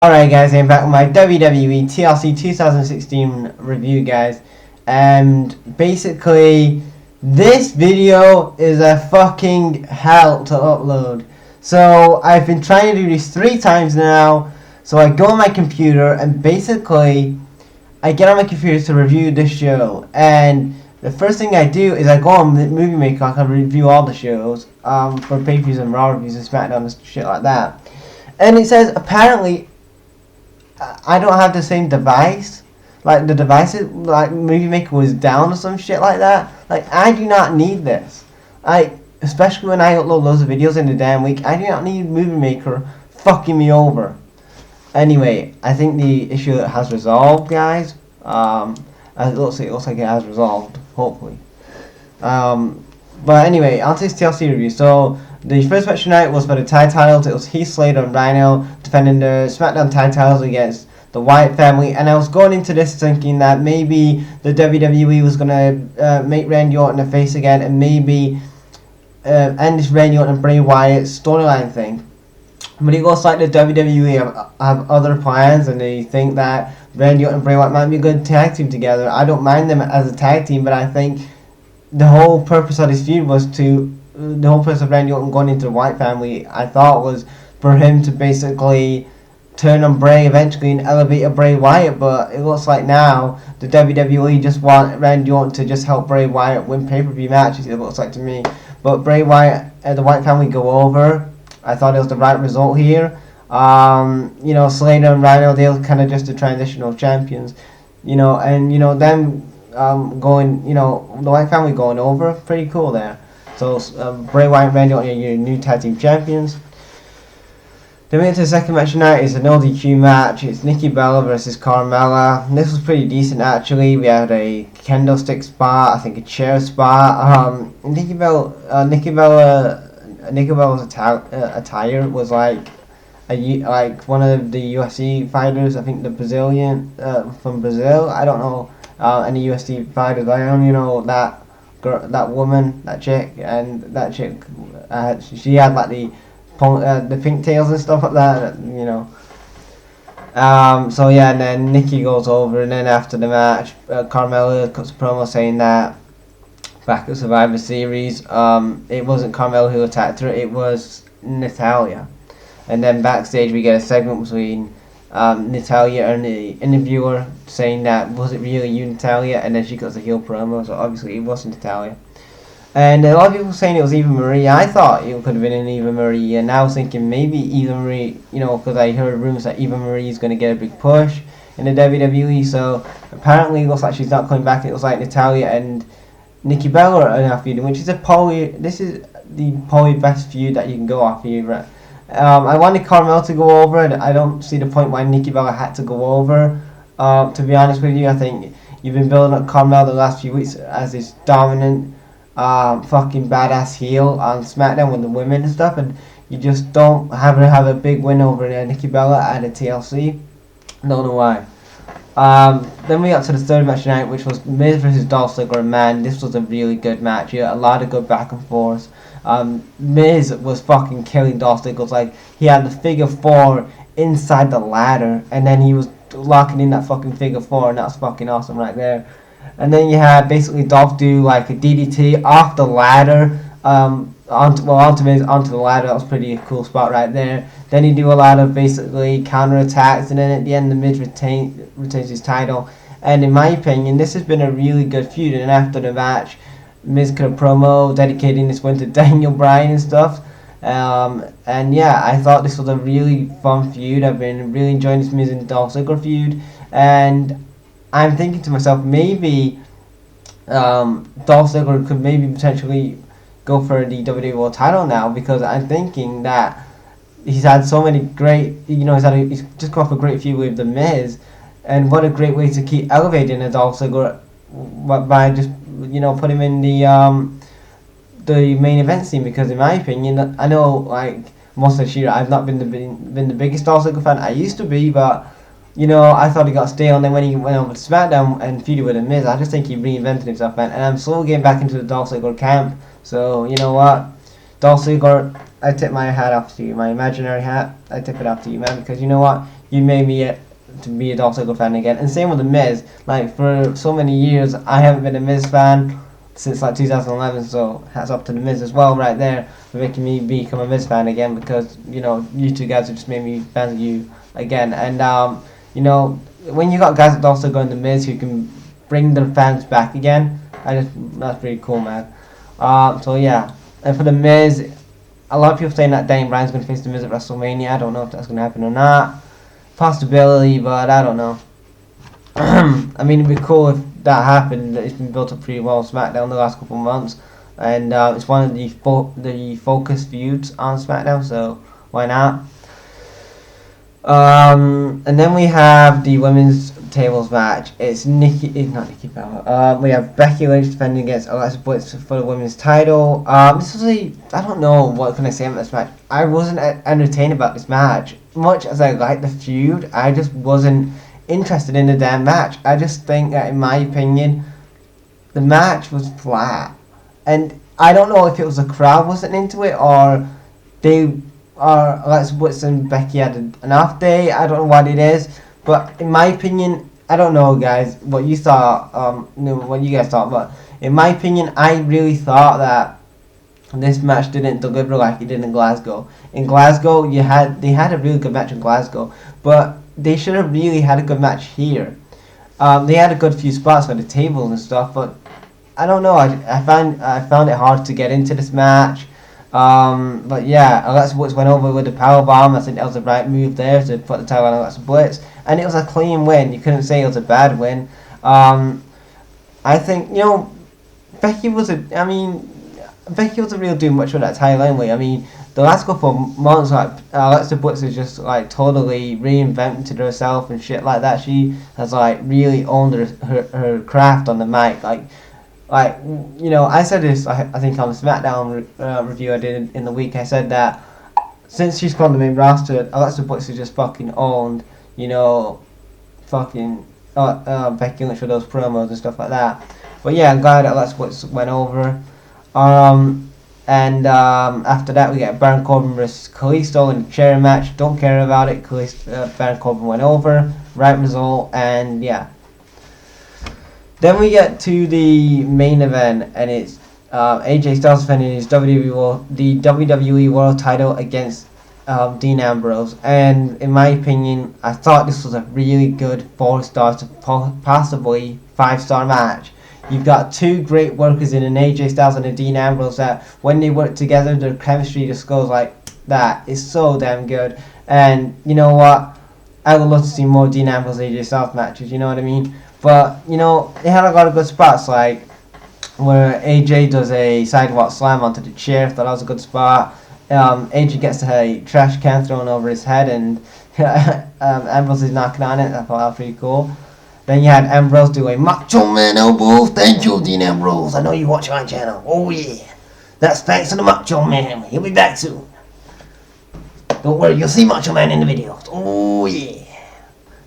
Alright guys, I'm back with my WWE TLC 2016 review, guys. And basically, this video is a fucking hell to upload. So, I've been trying to do this 3 times now. So I go on my computer and basically, I get on my computer to review this show. And the first thing I do is I go on the Movie Maker, I can review all the shows for pay-per-views and Raw reviews and SmackDown and shit like that. And it says, apparently, I don't have the same device. Like, the devices, like, Movie Maker was down or some shit like that. Like, I do not need this. Especially when I upload loads of videos in a damn week, I do not need Movie Maker fucking me over. Anyway, I think the issue has resolved, guys. It looks like it has resolved, hopefully. But anyway, on to this TLC review. So, the first match tonight was for the tag titles. It was Heath Slater and Rhino defending the SmackDown tag titles against the Wyatt family. And I was going into this thinking that maybe the WWE was going to make Randy Orton a face again, and maybe end this Randy Orton and Bray Wyatt storyline thing. But it looks like the WWE have other plans, and they think that Randy Orton and Bray Wyatt might be a good tag team together. I don't mind them as a tag team, but I think the whole purpose of this feud was the whole purpose of Randy Orton going into the Wyatt family, I thought, was for him to basically turn on Bray eventually and elevate a Bray Wyatt. But it looks like now the WWE just want Randy Orton to just help Bray Wyatt win pay-per-view matches, it looks like to me. But Bray Wyatt and the Wyatt family go over. I thought it was the right result here. Slater and Rhino, they're kind of just the transitional champions. Them going, the Wyatt family going over, pretty cool there. So, Bray Wyatt and Randy Orton are your new tag team champions. Then we get to the second match tonight. It's an LDQ match. It's Nikki Bella versus Carmella. This was pretty decent, actually. We had a kendo stick spot, I think a chair spot. Nikki Bella's attire was like one of the UFC fighters. I think the Brazilian from Brazil. I don't know any UFC fighters. I only know that girl, that woman, that chick, and that chick. She had like the pigtails and stuff like that. So yeah, and then Nikki goes over, and then after the match, Carmella cuts a promo saying that back at Survivor Series, it wasn't Carmella who attacked her, it was Natalya. And then backstage we get a segment between Natalya and the interviewer saying that, was it really you, Natalya? And then she cuts a heel promo, so obviously it wasn't Natalya. And a lot of people saying it was Eva Marie. I thought it could have been an Eva Marie, and I was thinking maybe Eva Marie, because I heard rumors that Eva Marie is going to get a big push in the WWE. So apparently it looks like she's not coming back. It looks like Natalya and Nikki Bella are now feuding, which is this is the best feud that you can go off here. Right? I wanted Carmella to go over, and I don't see the point why Nikki Bella had to go over. To be honest with you, I think you've been building up Carmella the last few weeks as this dominant, fucking badass heel on SmackDown with the women and stuff, and you just don't have her have a big win over Nikki Bella at a TLC. Don't know why. Then we got to the third match tonight, which was Miz versus Dolph Ziggler. Man, this was a really good match. You had a lot of good back and forth. Miz was fucking killing Dolph Ziggler. Like, he had the figure 4 inside the ladder, and then he was locking in that fucking figure 4, and that's fucking awesome right there. And then you had basically Dolph do like a DDT off the ladder, onto the ladder. That was pretty cool spot right there. Then he do a lot of basically counter attacks, and then at the end the Miz retains his title. And in my opinion, this has been a really good feud. And after the match, Miz cut a promo dedicating this win to Daniel Bryan and stuff. And yeah, I thought this was a really fun feud. I've been really enjoying this Miz and Dolph Ziggler feud, and I'm thinking to myself, maybe Dolph Ziggler could maybe potentially go for the WWE World title now, because I'm thinking that he's had so many great, he's just come off a great feud with The Miz, and what a great way to keep elevating a Dolph Ziggler by just, put him in the main event scene, because in my opinion, I know, like, most of this year, I've not been the biggest Dolph Ziggler fan. I used to be, but I thought he got stale, and then when he went over to SmackDown and feuded with The Miz, I just think he reinvented himself, man. And I'm slowly getting back into the Dolph Ziggler camp. So, you know what? Dolph Ziggler, I tip my hat off to you. My imaginary hat, I tip it off to you, man. Because you know what? you made me to be a Dolph Ziggler fan again. And same with the Miz. Like for so many years, I haven't been a Miz fan since like 2011. So hats off to the Miz as well, right there, for making me become a Miz fan again. Because you two guys have just made me fans of you again. And when you got guys like Dolph Ziggler and the Miz who can bring their fans back again, that's pretty cool, man. So yeah, and for the Miz, a lot of people saying that Daniel Bryan's going to face the Miz at WrestleMania. I don't know if that's going to happen or not. Possibility, but I don't know. I mean, it'd be cool if that happened. It's been built up pretty well on SmackDown the last couple of months, and it's one of the focus feuds on SmackDown, so why not? And then we have the women's tables match. It's not Nikki Bella. We have Becky Lynch defending against Alexa Bliss for the women's title. This was I don't know what can I say about this match. I wasn't entertained about this match. Much as I liked the feud, I just wasn't interested in the damn match. I just think that, in my opinion, the match was flat. And I don't know if it was the crowd wasn't into it, or Alexa Bliss and Becky had an off day. I don't know what it is, but in my opinion, I don't know, guys, what you thought, what you guys thought, but in my opinion, I really thought that this match didn't deliver like it did in Glasgow. In Glasgow, they had a really good match in Glasgow, but they should have really had a good match here. They had a good few spots for the tables and stuff, but I don't know. I found it hard to get into this match. But yeah, Alexa Bliss went over with the powerbomb. I think that was the right move there to put the title on Alexa Bliss, and it was a clean win. You couldn't say it was a bad win. I think Becky was a real doing much for that title anyway. I mean, the last couple of months, like Alexa Bliss has just like totally reinvented herself and shit like that. She has like really owned her craft on the mic. I said this I think on the SmackDown review I did in the week. I said that since she's come on the main roster, Alexa Bliss has just fucking owned, Becky Lynch for those promos and stuff like that. But yeah, I'm glad that Alexa Bliss went over. After that we get Baron Corbin versus Kalisto in the chair match. Don't care about it. Baron Corbin went over. Right result, and yeah. Then we get to the main event, and it's AJ Styles defending his WWE World Title against Dean Ambrose. And in my opinion, I thought this was a really good 4-star to possibly 5-star match. You've got two great workers in an AJ Styles and a Dean Ambrose that when they work together, their chemistry just goes like that. It's so damn good. And you know what? I would love to see more Dean Ambrose AJ Styles matches, you know what I mean? But, it had a lot of good spots, like where AJ does a sidewalk slam onto the chair. Thought that was a good spot. AJ gets a trash can thrown over his head, and Ambrose is knocking on it. I thought that was pretty cool. Then you had Ambrose do a Macho Man elbow. Thank you, Dean Ambrose. I know you watch my channel. Oh yeah. That's thanks to the Macho Man. He'll be back soon. Don't worry, you'll see Macho Man in the videos. Oh yeah.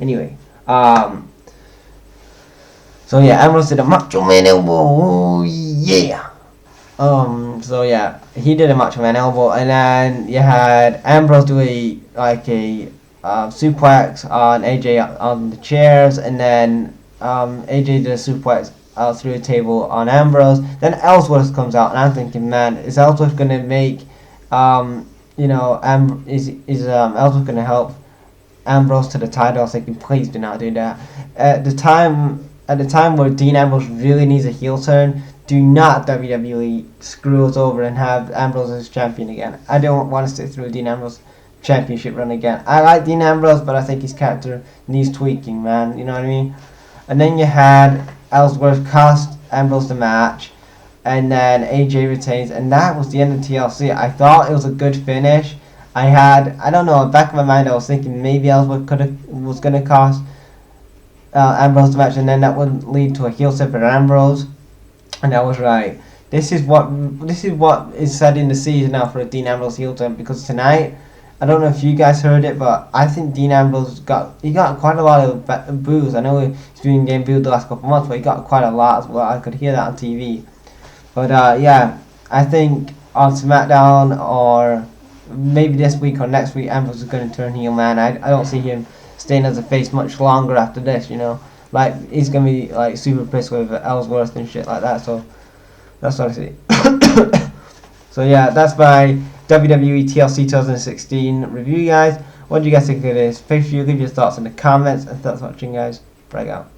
Anyway, so yeah, Ambrose did a Macho Man elbow. Oh yeah. So yeah, he did a Macho Man elbow, and then you had Ambrose do a suplex on AJ on the chairs, and then AJ did a suplex through a table on Ambrose. Then Ellsworth comes out, and I'm thinking, man, is Ellsworth gonna make is Ellsworth gonna help Ambrose to the title? I was thinking, please do not do that. At the time where Dean Ambrose really needs a heel turn, do not WWE screw us over and have Ambrose as champion again. I don't want to sit through a Dean Ambrose championship run again. I like Dean Ambrose, but I think his character needs tweaking, man. You know what I mean? And then you had Ellsworth cost Ambrose the match, and then AJ retains, and that was the end of TLC. I thought it was a good finish. I don't know, in the back of my mind I was thinking maybe Ellsworth was gonna cost Ambrose the match, and then that would lead to a heel slip for Ambrose, and I was right. This is what is said in the season now for a Dean Ambrose heel turn, because tonight, I don't know if you guys heard it, but I think Dean Ambrose got quite a lot of boos. I know he's been getting booed the last couple of months, but he got quite a lot as well. I could hear that on TV. But yeah, I think on SmackDown or maybe this week or next week, Ambrose is going to turn heel, man. I don't see him staying as a face much longer after this, you know. Like, he's going to be, like, super pissed with Ellsworth and shit like that, so that's what I see. So, yeah, that's my WWE TLC 2016 review, guys. What do you guys think of this? Make sure you leave your thoughts in the comments, and thanks for watching, guys. Break out.